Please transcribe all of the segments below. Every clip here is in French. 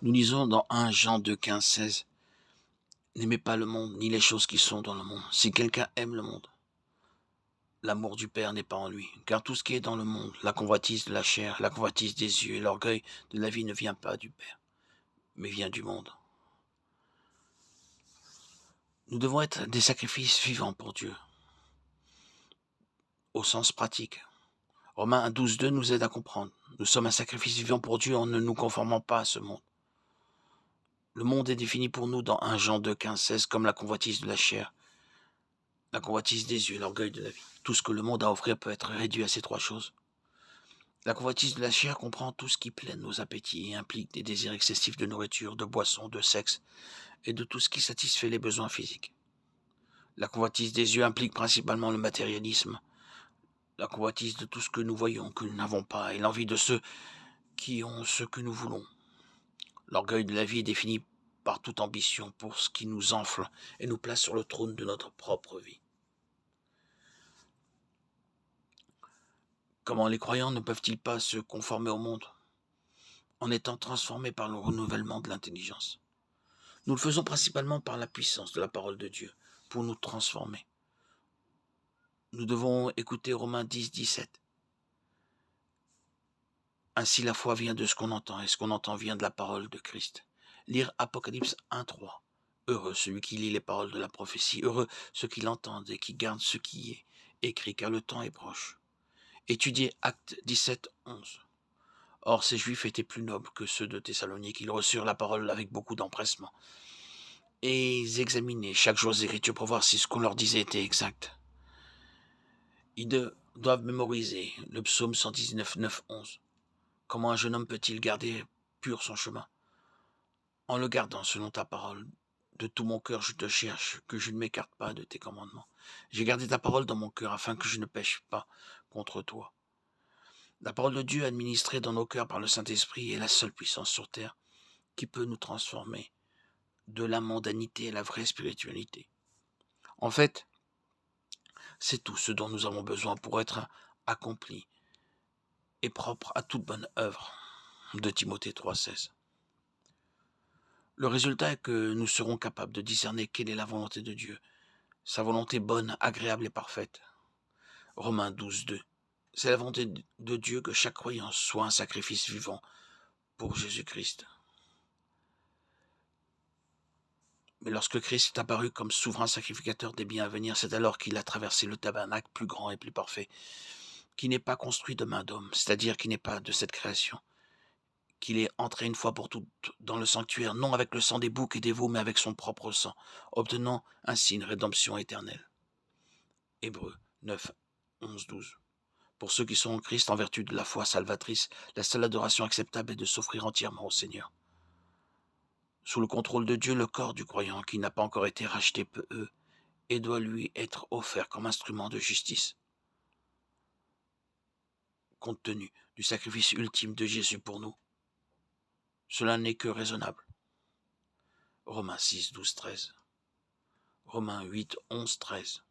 Nous lisons dans 1 Jean 2, 15, 16. N'aimez pas le monde, ni les choses qui sont dans le monde. Si quelqu'un aime le monde, l'amour du Père n'est pas en lui. Car tout ce qui est dans le monde, la convoitise de la chair, la convoitise des yeux et l'orgueil de la vie ne vient pas du Père, mais vient du monde. Nous devons être des sacrifices vivants pour Dieu, au sens pratique. Romains 12, 2 nous aide à comprendre. Nous sommes un sacrifice vivant pour Dieu en ne nous conformant pas à ce monde. Le monde est défini pour nous dans 1 Jean 2, 15, 16 comme la convoitise de la chair, la convoitise des yeux, l'orgueil de la vie. Tout ce que le monde a à offrir peut être réduit à ces trois choses. La convoitise de la chair comprend tout ce qui plaît nos appétits et implique des désirs excessifs de nourriture, de boissons, de sexe et de tout ce qui satisfait les besoins physiques. La convoitise des yeux implique principalement le matérialisme, la convoitise de tout ce que nous voyons, que nous n'avons pas, et l'envie de ceux qui ont ce que nous voulons. L'orgueil de la vie est défini par toute ambition pour ce qui nous enfle et nous place sur le trône de notre propre vie. Comment les croyants ne peuvent-ils pas se conformer au monde en étant transformés par le renouvellement de l'intelligence? Nous le faisons principalement par la puissance de la parole de Dieu pour nous transformer. Nous devons écouter Romains 10, 17. Ainsi la foi vient de ce qu'on entend et ce qu'on entend vient de la parole de Christ. Lire Apocalypse 1, 3. Heureux celui qui lit les paroles de la prophétie, heureux ceux qui l'entendent et qui gardent ce qui est écrit car le temps est proche. Étudiez Actes 17, 11. Or, ces Juifs étaient plus nobles que ceux de Thessalonique. Ils reçurent la parole avec beaucoup d'empressement. Et ils examinaient chaque jour les Écritures pour voir si ce qu'on leur disait était exact. Ils doivent mémoriser le psaume 119, 9, 11. Comment un jeune homme peut-il garder pur son chemin? En le gardant selon ta parole. De tout mon cœur je te cherche, que je ne m'écarte pas de tes commandements. J'ai gardé ta parole dans mon cœur afin que je ne pêche pas contre toi. La parole de Dieu administrée dans nos cœurs par le Saint-Esprit est la seule puissance sur terre qui peut nous transformer de la mondanité à la vraie spiritualité. En fait, c'est tout ce dont nous avons besoin pour être accomplis et propres à toute bonne œuvre. De Timothée 3,16. Le résultat est que nous serons capables de discerner quelle est la volonté de Dieu, sa volonté bonne, agréable et parfaite. Romains 12, 2. C'est la volonté de Dieu que chaque croyant soit un sacrifice vivant pour Jésus-Christ. Mais lorsque Christ est apparu comme souverain sacrificateur des biens à venir, c'est alors qu'il a traversé le tabernacle plus grand et plus parfait, qui n'est pas construit de main d'homme, c'est-à-dire qui n'est pas de cette création, qu'il est entré une fois pour toutes dans le sanctuaire, non avec le sang des boucs et des veaux, mais avec son propre sang, obtenant ainsi une rédemption éternelle. Hébreux 9, 11, 12. Pour ceux qui sont en Christ, en vertu de la foi salvatrice, la seule adoration acceptable est de s'offrir entièrement au Seigneur. Sous le contrôle de Dieu, le corps du croyant, qui n'a pas encore été racheté, peut et doit lui être offert comme instrument de justice, compte tenu du sacrifice ultime de Jésus pour nous. Cela n'est que raisonnable. Romains 6, 12, 13. Romains 8, 11, 13.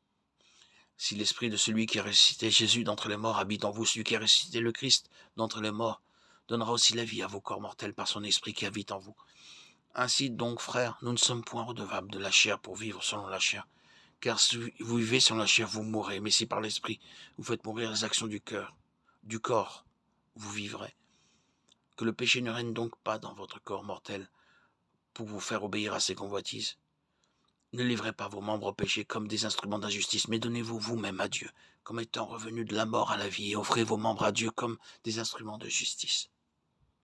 Si l'esprit de celui qui a ressuscité Jésus d'entre les morts habite en vous, celui qui a ressuscité le Christ d'entre les morts donnera aussi la vie à vos corps mortels par son esprit qui habite en vous. Ainsi donc, frères, nous ne sommes point redevables de la chair pour vivre selon la chair. Car si vous vivez selon la chair, vous mourrez. Mais si par l'esprit, vous faites mourir les actions du corps, vous vivrez. Que le péché ne règne donc pas dans votre corps mortel pour vous faire obéir à ses convoitises. Ne livrez pas vos membres au péché comme des instruments d'injustice, mais donnez-vous vous-même à Dieu, comme étant revenus de la mort à la vie, et offrez vos membres à Dieu comme des instruments de justice.